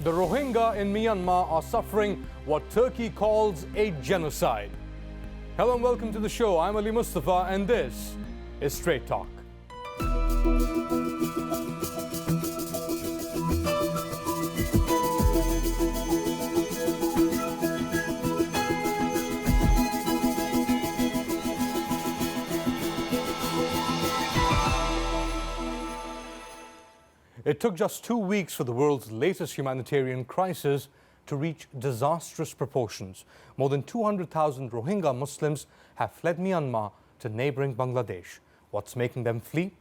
The Rohingya in Myanmar are suffering what Turkey calls a genocide. Hello and welcome to the show. I'm Ali Mustafa and this is Strait Talk. It took just 2 weeks for the world's latest humanitarian crisis to reach disastrous proportions. More than 200,000 Rohingya Muslims have fled Myanmar to neighboring Bangladesh. What's making them flee?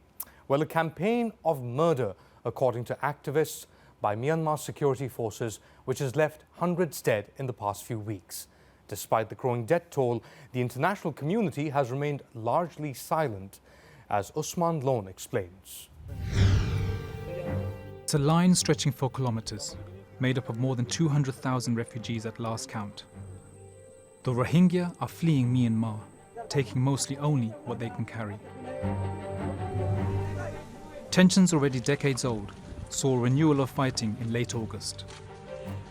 Well, a campaign of murder, according to activists, by Myanmar security forces, which has left hundreds dead in the past few weeks. Despite the growing death toll, the international community has remained largely silent, as Usman Lone explains. It's a line stretching for kilometers, made up of more than 200,000 refugees at last count. The Rohingya are fleeing Myanmar, taking mostly only what they can carry. Tensions already decades old saw a renewal of fighting in late August.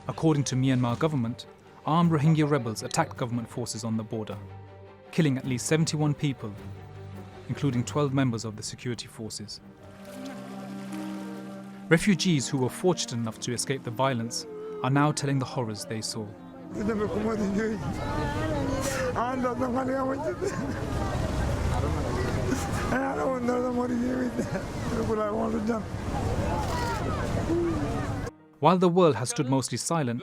According to Myanmar government, armed Rohingya rebels attacked government forces on the border, killing at least 71 people, including 12 members of the security forces. Refugees who were fortunate enough to escape the violence are now telling the horrors they saw. While the world has stood mostly silent,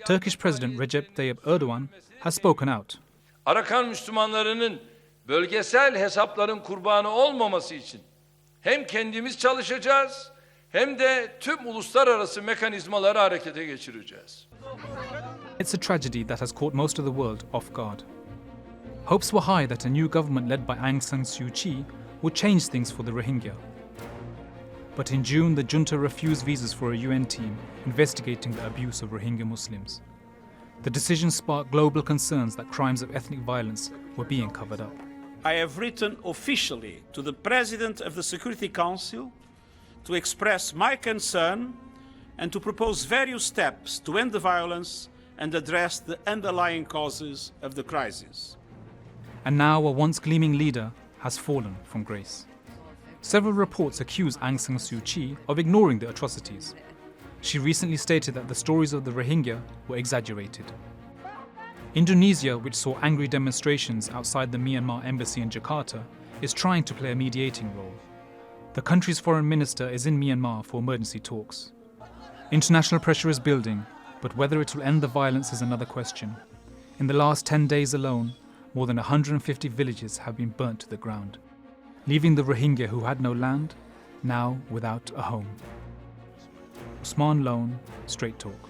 Turkish President Recep Tayyip Erdogan has spoken out. Arakan Müslümanlarının bölgesel hesapların kurbanı olmaması için hem kendimiz çalışacağız hem de tüm uluslararası mekanizmaları harekete geçireceğiz. It's a tragedy that has caught most of the world off guard. Hopes were high that a new government led by Aung San Suu Kyi would change things for the Rohingya. But in June, the junta refused visas for a UN team investigating the abuse of Rohingya Muslims. The decision sparked global concerns that crimes of ethnic violence were being covered up. I have written officially to the President of the Security Council to express my concern and to propose various steps to end the violence and address the underlying causes of the crisis. And now a once gleaming leader has fallen from grace. Several reports accuse Aung San Suu Kyi of ignoring the atrocities. She recently stated that the stories of the Rohingya were exaggerated. Indonesia, which saw angry demonstrations outside the Myanmar embassy in Jakarta, is trying to play a mediating role. The country's foreign minister is in Myanmar for emergency talks. International pressure is building, but whether it will end the violence is another question. In the last 10 days alone, more than 150 villages have been burnt to the ground, leaving the Rohingya who had no land, now without a home. Usman Lone, Strait Talk.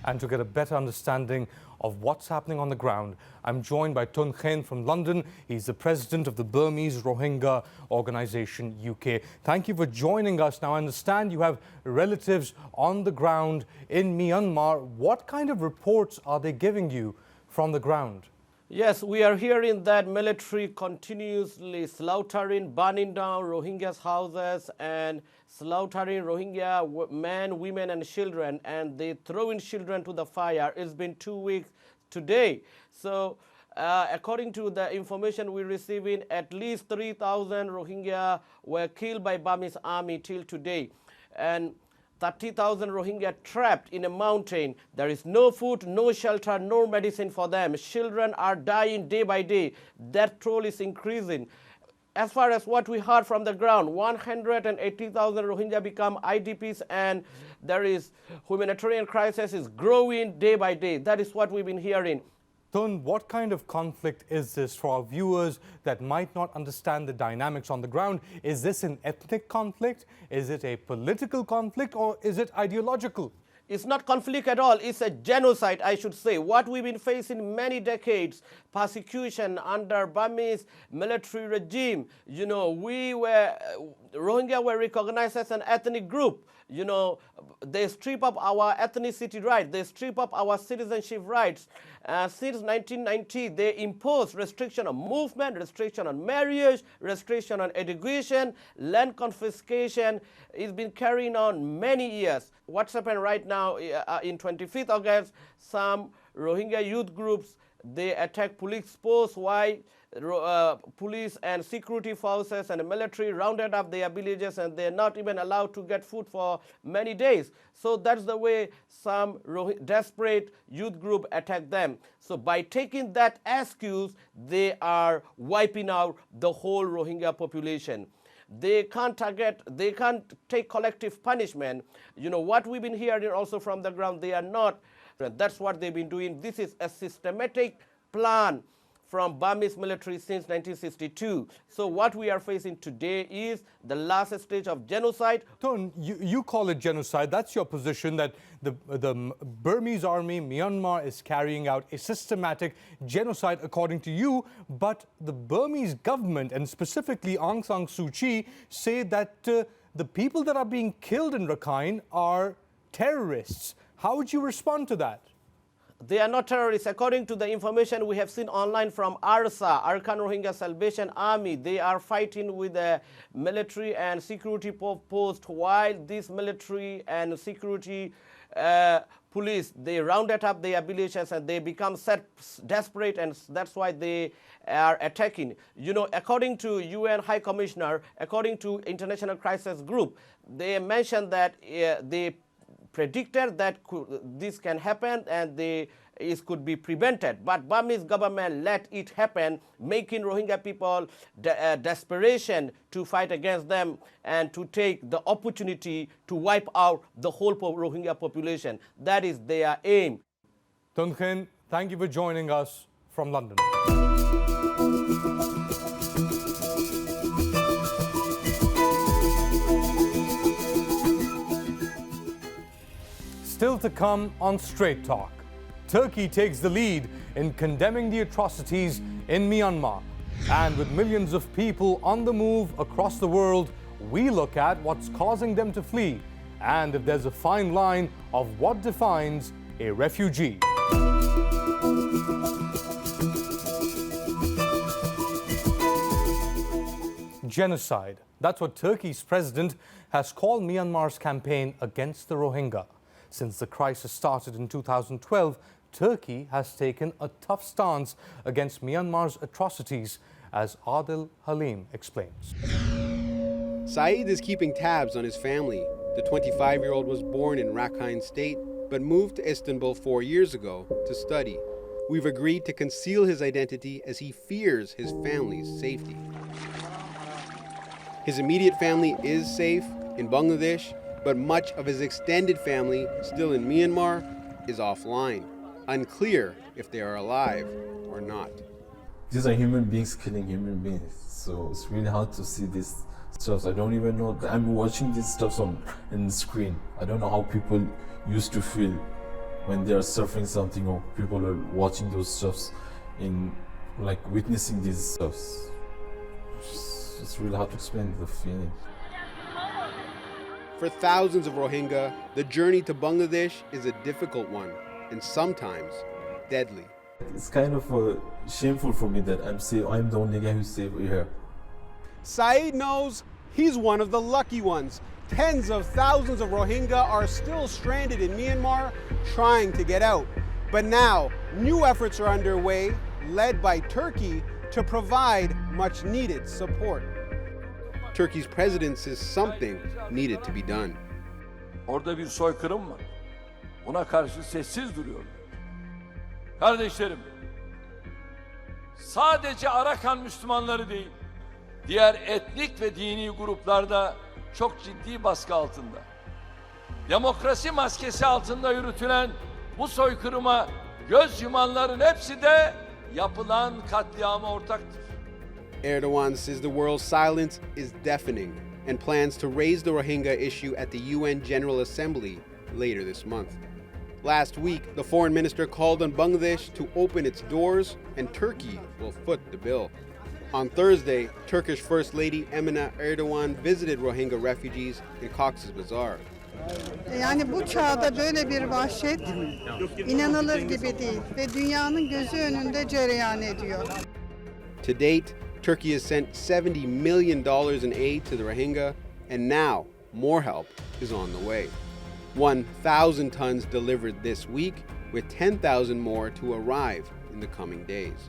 And to get a better understanding of what's happening on the ground, I'm joined by Kane from London. He's the president of the Burmese Rohingya Organisation UK. Thank you for joining us. Now, I understand you have relatives on the ground in Myanmar. What kind of reports are they giving you from the ground? Yes, we are hearing that military continuously slaughtering, burning down Rohingyas' houses and slaughtering Rohingya men, women and children, and they throwing children to the fire. It's been 2 weeks today. So according to the information we're receiving, at least 3,000 Rohingya were killed by Burmese army till today. And 30,000 Rohingya trapped in a mountain. There is no food, no shelter, no medicine for them. Children are dying day by day. Death toll is increasing. As far as what we heard from the ground, 180,000 Rohingya become IDPs, and there is humanitarian crisis is growing day by day. That is what we've been hearing. What kind of conflict is this for our viewers that might not understand the dynamics on the ground? Is this an ethnic conflict? Is it a political conflict, or is it ideological? It's not conflict at all. It's a genocide, I should say. What we've been facing many decades, persecution under Burmese military regime. You know, Rohingya were recognized as an ethnic group. You know, they strip up our ethnicity rights, they strip up our citizenship rights. Since 1990, they imposed restriction on movement, restriction on marriage, restriction on education, land confiscation. It's been carrying on many years. What's happened right now, in 25th August, some Rohingya youth groups, they attack police posts while police and security forces and the military rounded up their villages, and they're not even allowed to get food for many days. So that's the way some desperate youth group attack them. So by taking that excuse, they are wiping out the whole Rohingya population. They can't take collective punishment. You know, what we've been hearing also from the ground, they are not. That's what they've been doing. This is a systematic plan from Burmese military since 1962. So what we are facing today is the last stage of genocide. Ton, you call it genocide. That's your position, that the Burmese army, Myanmar, is carrying out a systematic genocide according to you. But the Burmese government, and specifically Aung San Suu Kyi, say that the people that are being killed in Rakhine are terrorists. How would you respond to that? They are not terrorists. According to the information we have seen online from ARSA, Arakan Rohingya Salvation Army, they are fighting with the military and security post, while this military and security police, they rounded up their villages and they become desperate, and that's why they are attacking. You know, according to UN High Commissioner, according to International Crisis Group, they mentioned that they predicted that this can happen and it could be prevented. But Burmese government let it happen, making Rohingya people desperation to fight against them and to take the opportunity to wipe out the whole Rohingya population. That is their aim. Ton Kane, thank you for joining us from London. Still to come on Strait Talk, Turkey takes the lead in condemning the atrocities in Myanmar. And with millions of people on the move across the world, we look at what's causing them to flee and if there's a fine line of what defines a refugee. Genocide. That's what Turkey's president has called Myanmar's campaign against the Rohingya. Since the crisis started in 2012, Turkey has taken a tough stance against Myanmar's atrocities, as Adil Halim explains. Saeed is keeping tabs on his family. The 25-year-old was born in Rakhine State, but moved to Istanbul 4 years ago to study. We've agreed to conceal his identity as he fears his family's safety. His immediate family is safe in Bangladesh, but much of his extended family, still in Myanmar, is offline. Unclear if they are alive or not. These are human beings killing human beings, so it's really hard to see this stuff. I don't even know. I'm watching these stuff on the screen. I don't know how people used to feel when they are suffering something, or people are watching those stuffs, in like witnessing these stuffs. It's really hard to explain the feeling. For thousands of Rohingya, the journey to Bangladesh is a difficult one, and sometimes deadly. It's kind of shameful for me that I'm the only guy who's safe here. Saeed knows he's one of the lucky ones. Tens of thousands of Rohingya are still stranded in Myanmar, trying to get out. But now, new efforts are underway, led by Turkey, to provide much needed support. Turkey's president says something needed to be done. Orada bir soykırım var. Buna karşı sessiz duruyorlar. Kardeşlerim, sadece Arakan Müslümanları değil, diğer etnik ve dini gruplarda çok ciddi baskı altında. Demokrasi maskesi altında yürütülen bu soykırıma göz yumanların hepsi de yapılan katliama ortaktır. Erdogan says the world's silence is deafening and plans to raise the Rohingya issue at the UN General Assembly later this month. Last week, the foreign minister called on Bangladesh to open its doors, and Turkey will foot the bill. On Thursday, Turkish First Lady Emine Erdogan visited Rohingya refugees in Cox Bazaar. Yani bu çağda böyle bir vahşet inanılır gibi değil ve dünyanın gözü önünde cereyan ediyor. To date, Turkey has sent $70 million in aid to the Rohingya, and now more help is on the way. 1,000 tons delivered this week, with 10,000 more to arrive in the coming days.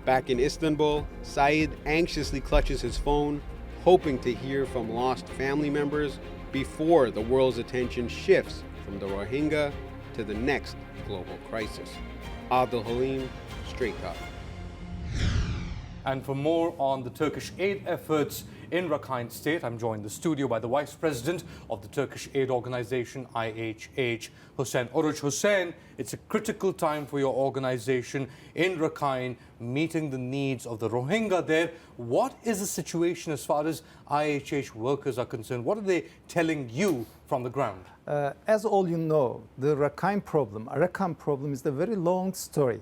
Back in Istanbul, Saeed anxiously clutches his phone, hoping to hear from lost family members before the world's attention shifts from the Rohingya to the next global crisis. Abdul Halim, Strait Talk. And for more on the Turkish aid efforts in Rakhine State, I'm joined in the studio by the Vice President of the Turkish aid organization, IHH, Hussein Oruç. Hussein, it's a critical time for your organization in Rakhine, meeting the needs of the Rohingya there. What is the situation as far as IHH workers are concerned? What are they telling you from the ground? As all you know, the Rakhine problem is a very long story.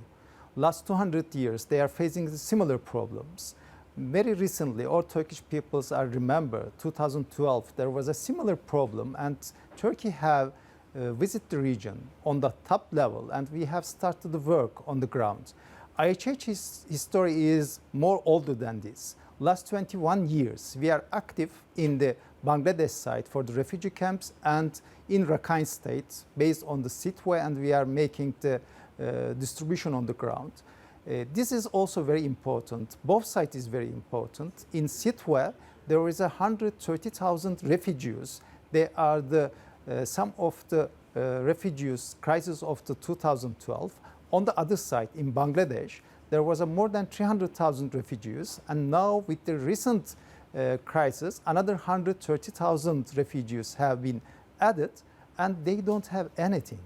Last 200 years, they are facing similar problems. Very recently, all Turkish peoples are remember 2012, there was a similar problem, and Turkey have visited the region on the top level, and we have started the work on the ground. IHH's history is more older than this. Last 21 years, we are active in the Bangladesh side for the refugee camps and in Rakhine State based on the Sitwe, and we are making the distribution on the ground. This is also very important. Both sides is very important. In Sitwe, there is 130,000 refugees. They are the some of the refugees crisis of the 2012. On the other side, in Bangladesh, there was more than 300,000 refugees, and now with the recent crisis, another 130,000 refugees have been added, and they don't have anything.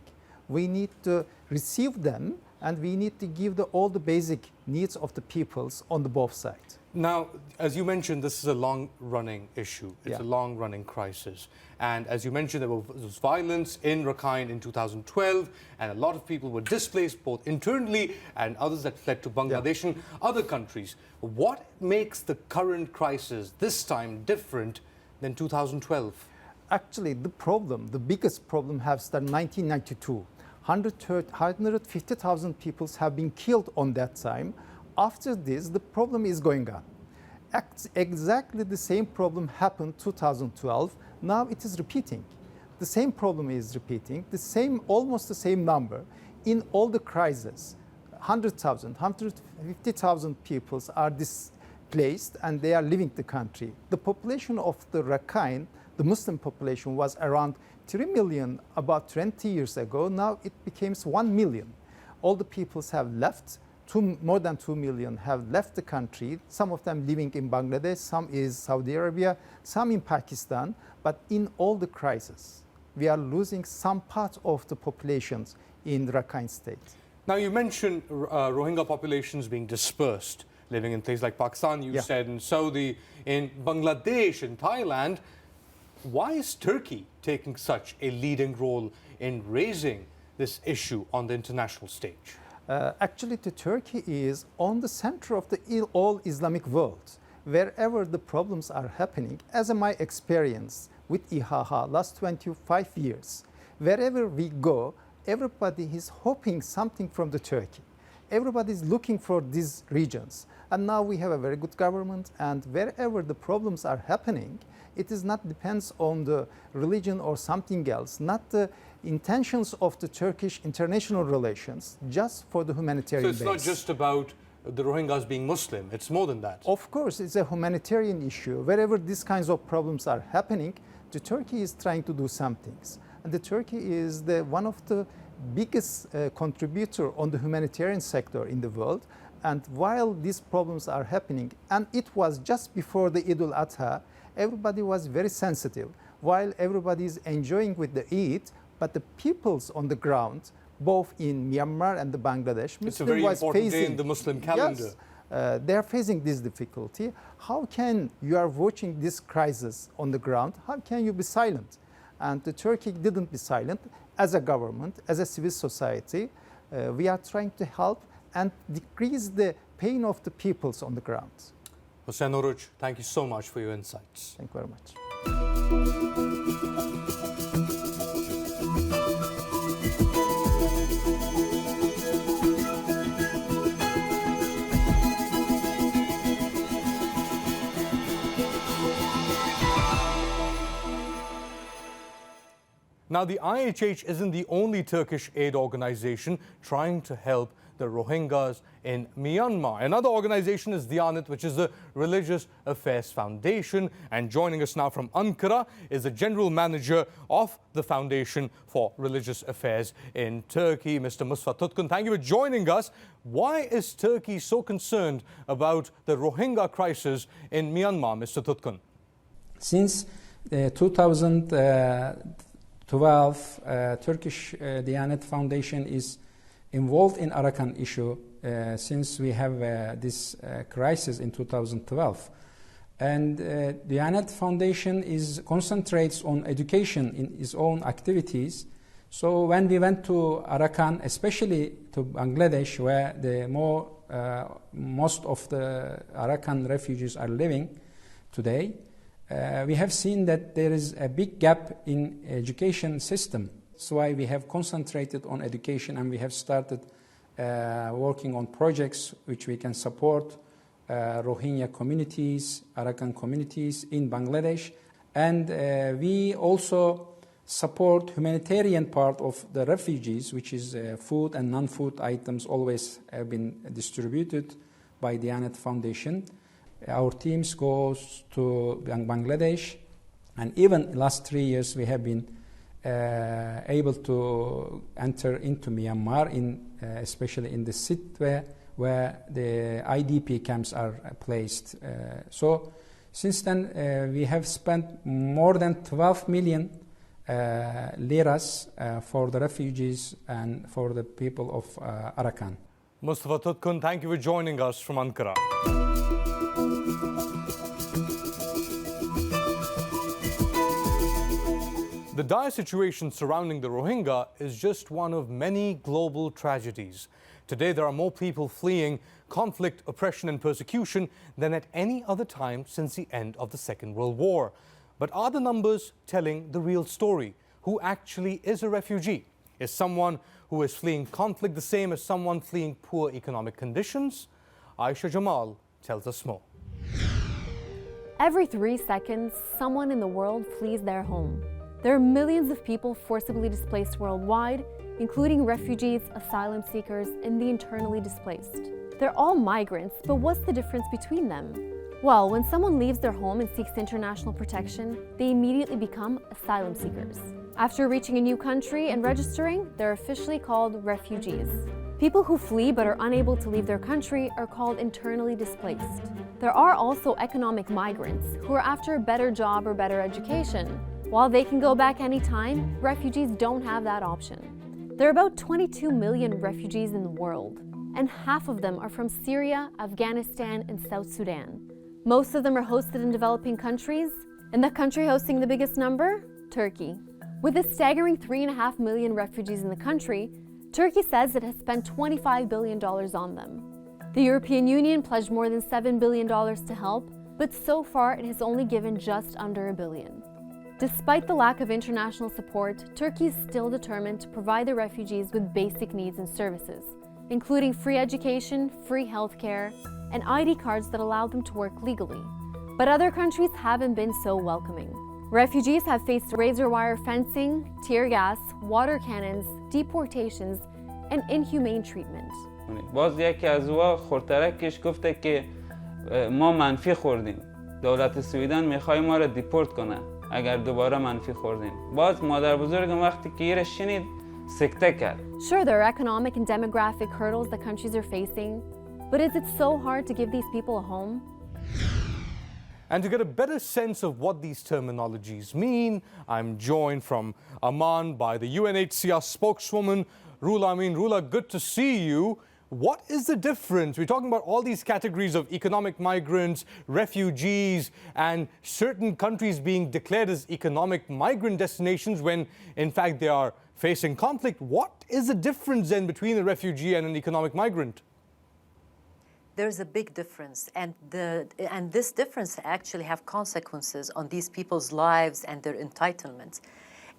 We need to receive them, and we need to give all the basic needs of the peoples on the both sides. Now, as you mentioned, this is a long-running issue. It's a long-running crisis. And as you mentioned, there was violence in Rakhine in 2012, and a lot of people were displaced, both internally and others that fled to Bangladesh and other countries. What makes the current crisis this time different than 2012? Actually, the biggest problem has started in 1992. 150,000 people have been killed on that time. After this, the problem is going on. Exactly the same problem happened 2012. Now it is repeating. The same problem is repeating. Almost the same number in all the crises. 100,000, 150,000 people are displaced, and they are leaving the country. The population of the Rakhine, the Muslim population, was around 3 million about 20 years ago. Now it becomes 1 million. All the peoples have left. More than 2 million have left the country. Some of them living in Bangladesh, some is Saudi Arabia, some in Pakistan. But in all the crises, we are losing some part of the populations in Rakhine State. Now, you mentioned Rohingya populations being dispersed, living in places like Pakistan, you said, in Saudi, in Bangladesh, in Thailand. Why is Turkey taking such a leading role in raising this issue on the international stage? Actually, Turkey is on the center of the all Islamic world. Wherever the problems are happening, as in my experience with IHH last 25 years, wherever we go, everybody is hoping something from the Turkey. Everybody is looking for these regions. And now we have a very good government, and wherever the problems are happening, it is not depends on the religion or something else, not the intentions of the Turkish international relations, just for the humanitarian base. So it's not just about the Rohingyas being Muslim, it's more than that. Of course, it's a humanitarian issue. Wherever these kinds of problems are happening, the Turkey is trying to do some things. And the Turkey is one of the biggest contributor on the humanitarian sector in the world. And while these problems are happening, and it was just before the Eid al-Adha, everybody was very sensitive. While everybody is enjoying with the Eid, but the peoples on the ground, both in Myanmar and the Bangladesh, it's a very important day in the Muslim calendar. Yes, they are facing this difficulty. How can you are watching this crisis on the ground? How can you be silent? And the Turkey didn't be silent. As a government, as a civil society, we are trying to help and decrease the pain of the peoples on the ground. Hossein Oruç, thank you so much for your insights. Thank you very much. Now, the IHH isn't the only Turkish aid organization trying to help the Rohingyas in Myanmar. Another organization is the Anat, which is the Religious Affairs Foundation. And joining us now from Ankara is the General Manager of the Foundation for Religious Affairs in Turkey, Mr. Mustafa Tutkun. Thank you for joining us. Why is Turkey so concerned about the Rohingya crisis in Myanmar, Mr. Tutkun? Since 2012, Turkish the Anat Foundation is involved in Arakan issue since we have this crisis in 2012. And the Anat Foundation concentrates on education in its own activities. So when we went to Arakan, especially to Bangladesh, where most of the Arakan refugees are living today, we have seen that there is a big gap in education system. That's why we have concentrated on education, and we have started working on projects which we can support Rohingya communities, Arakan communities in Bangladesh. And we also support humanitarian part of the refugees, which is food and non-food items always have been distributed by the Anat Foundation. Our teams goes to Bangladesh, and even last 3 years we have been able to enter into Myanmar, especially in the Sitwe, where the IDP camps are placed. So since then we have spent more than 12 million liras for the refugees and for the people of Arakan. Mustafa Tutkun, thank you for joining us from Ankara. The dire situation surrounding the Rohingya is just one of many global tragedies. Today, there are more people fleeing conflict, oppression and persecution than at any other time since the end of the Second World War. But are the numbers telling the real story? Who actually is a refugee? Is someone who is fleeing conflict the same as someone fleeing poor economic conditions? Aisha Jamal tells us more. Every 3 seconds, someone in the world flees their home. There are millions of people forcibly displaced worldwide, including refugees, asylum seekers, and the internally displaced. They're all migrants, but what's the difference between them? Well, when someone leaves their home and seeks international protection, they immediately become asylum seekers. After reaching a new country and registering, they're officially called refugees. People who flee but are unable to leave their country are called internally displaced. There are also economic migrants who are after a better job or better education. While they can go back anytime, refugees don't have that option. There are about 22 million refugees in the world, and half of them are from Syria, Afghanistan, and South Sudan. Most of them are hosted in developing countries, and the country hosting the biggest number? Turkey. With a staggering 3.5 million refugees in the country, Turkey says it has spent $25 billion on them. The European Union pledged more than $7 billion to help, but so far it has only given just under $1 billion. Despite the lack of international support, Turkey is still determined to provide the refugees with basic needs and services, including free education, free healthcare, and ID cards that allow them to work legally. But other countries haven't been so welcoming. Refugees have faced razor wire fencing, tear gas, water cannons, deportations, and inhumane treatment. باز یکی از وا خورترکش گفته که ما منفی خوردیم. دولت سویدن میخواد ما را دیپورت کنه اگر دوباره منفی خوردیم. باز مادر بزرگم وقتی که ایره شنید سکته کرد. Sure, there are economic and demographic hurdles that countries are facing, but is it so hard to give these people a home? And to get a better sense of what these terminologies mean, I'm joined from Amman by the UNHCR spokeswoman, Rula Amin. Rula, good to see you. What is the difference? We're talking about all these categories of economic migrants, refugees, and certain countries being declared as economic migrant destinations when, in fact, they are facing conflict. What is the difference then between a refugee and an economic migrant? There's a big difference, and this difference actually have consequences on these people's lives and their entitlements.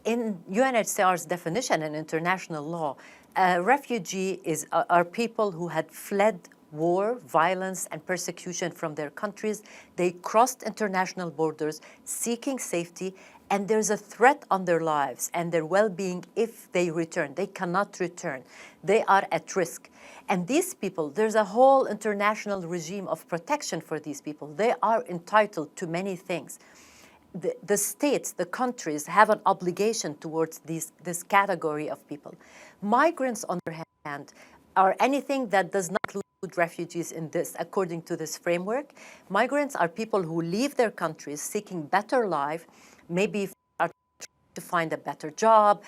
In UNHCR's definition and international law, a refugee are people who had fled war, violence, and persecution from their countries. They crossed international borders seeking safety, and there's a threat on their lives and their well-being if they return. They cannot return. They are at risk. And these people, there's a whole international regime of protection for these people. They are entitled to many things. The states, the countries have an obligation towards this category of people. Migrants, on the other hand, are anything that does not include refugees in this, according to this framework. Migrants are people who leave their countries seeking better life, maybe to find a better job,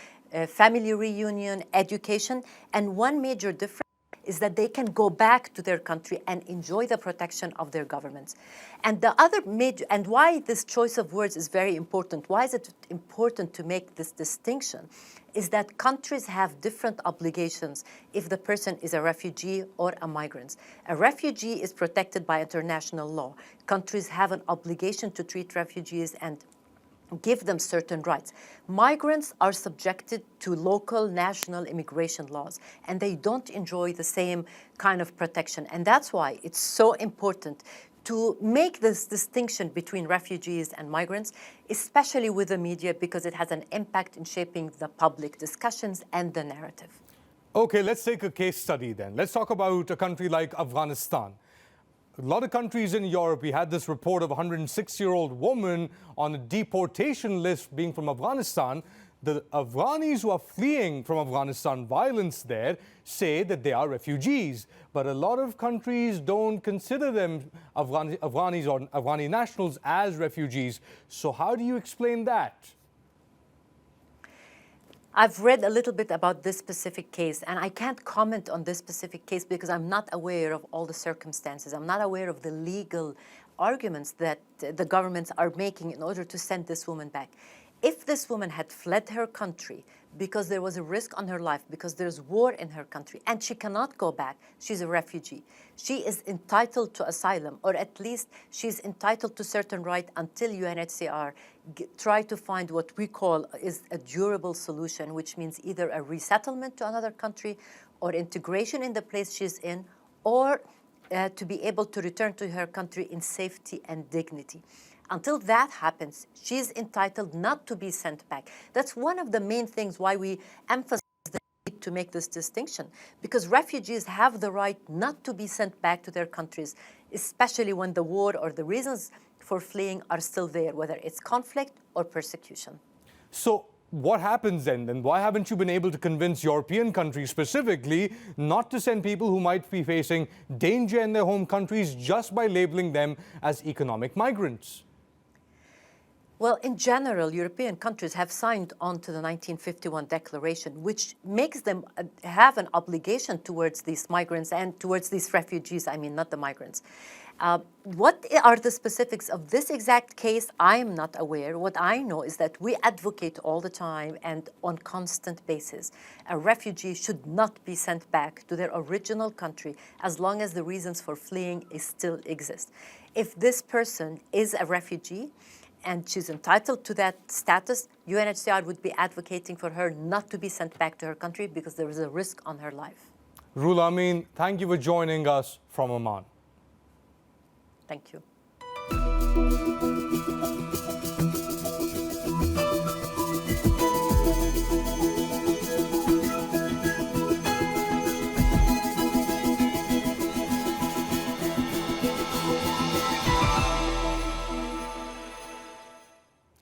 family reunion, education, and one major difference is that they can go back to their country and enjoy the protection of their governments. And the other major, and why this choice of words is very important, why is it important to make this distinction, is that countries have different obligations if the person is a refugee or a migrant. A refugee is protected by international law. Countries have an obligation to treat refugees and give them certain rights. Migrants are subjected to local national immigration laws, and they don't enjoy the same kind of protection. And that's why it's so important to make this distinction between refugees and migrants, especially with the media, because it has an impact in shaping the public discussions and the narrative. Okay, let's take a case study then. Let's talk about a country like Afghanistan. A lot of countries in Europe, we had this report of a 106-year-old woman on a deportation list being from Afghanistan. The Afghanis who are fleeing from Afghanistan violence there say that they are refugees. But a lot of countries don't consider them Afghanis or Afghani nationals as refugees. So how do you explain that? I've read a little bit about this specific case, and I can't comment on this specific case because I'm not aware of all the circumstances. I'm not aware of the legal arguments that the governments are making in order to send this woman back. If this woman had fled her country because there was a risk on her life, because there's war in her country, and she cannot go back, she's a refugee. She is entitled to asylum, or at least she's entitled to certain right until UNHCR try to find what we call is a durable solution, which means either a resettlement to another country or integration in the place she's in, or to be able to return to her country in safety and dignity. Until that happens, she's entitled not to be sent back. That's one of the main things why we emphasize the need to make this distinction, because refugees have the right not to be sent back to their countries, especially when the war or the reasons for fleeing are still there, whether it's conflict or persecution. So what happens then? Then why haven't you been able to convince European countries specifically not to send people who might be facing danger in their home countries just by labeling them as economic migrants? Well, in general, European countries have signed on to the 1951 Declaration, which makes them have an obligation towards these migrants and towards these refugees, I mean, not the migrants. What are the specifics of this exact case? I am not aware. What I know is that we advocate all the time and on constant basis. A refugee should not be sent back to their original country as long as the reasons for fleeing still exist. If this person is a refugee, and she's entitled to that status, UNHCR would be advocating for her not to be sent back to her country because there is a risk on her life. Ruhla Amin, thank you for joining us from Oman. Thank you.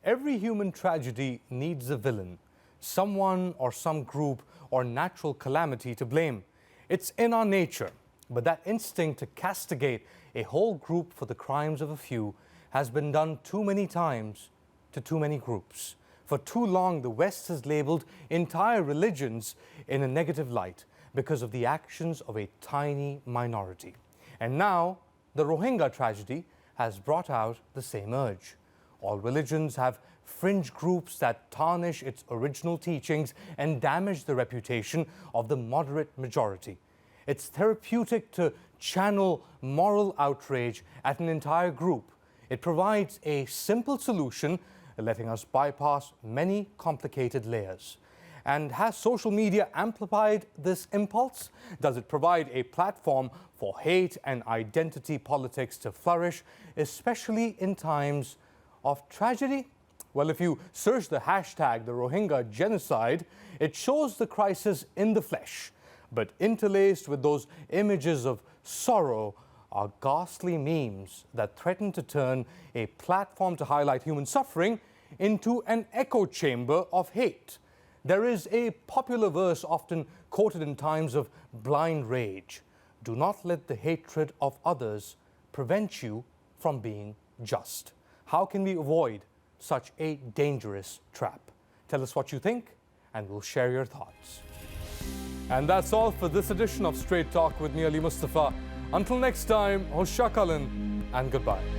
Every human tragedy needs a villain, someone or some group or natural calamity to blame. It's in our nature, but that instinct to castigate a whole group for the crimes of a few has been done too many times to too many groups. For too long, the West has labeled entire religions in a negative light, because of the actions of a tiny minority. And now, the Rohingya tragedy has brought out the same urge. All religions have fringe groups that tarnish its original teachings and damage the reputation of the moderate majority. It's therapeutic to channel moral outrage at an entire group. It provides a simple solution, letting us bypass many complicated layers. And has social media amplified this impulse? Does it provide a platform for hate and identity politics to flourish, especially in times of tragedy? Well, if you search the hashtag, the Rohingya genocide, it shows the crisis in the flesh. But interlaced with those images of sorrow are ghastly memes that threaten to turn a platform to highlight human suffering into an echo chamber of hate. There is a popular verse often quoted in times of blind rage. Do not let the hatred of others prevent you from being just. How can we avoid such a dangerous trap? Tell us what you think, and we'll share your thoughts. And that's all for this edition of Strait Talk with me, Ali Mustafa. Until next time, hoşça kalın and goodbye.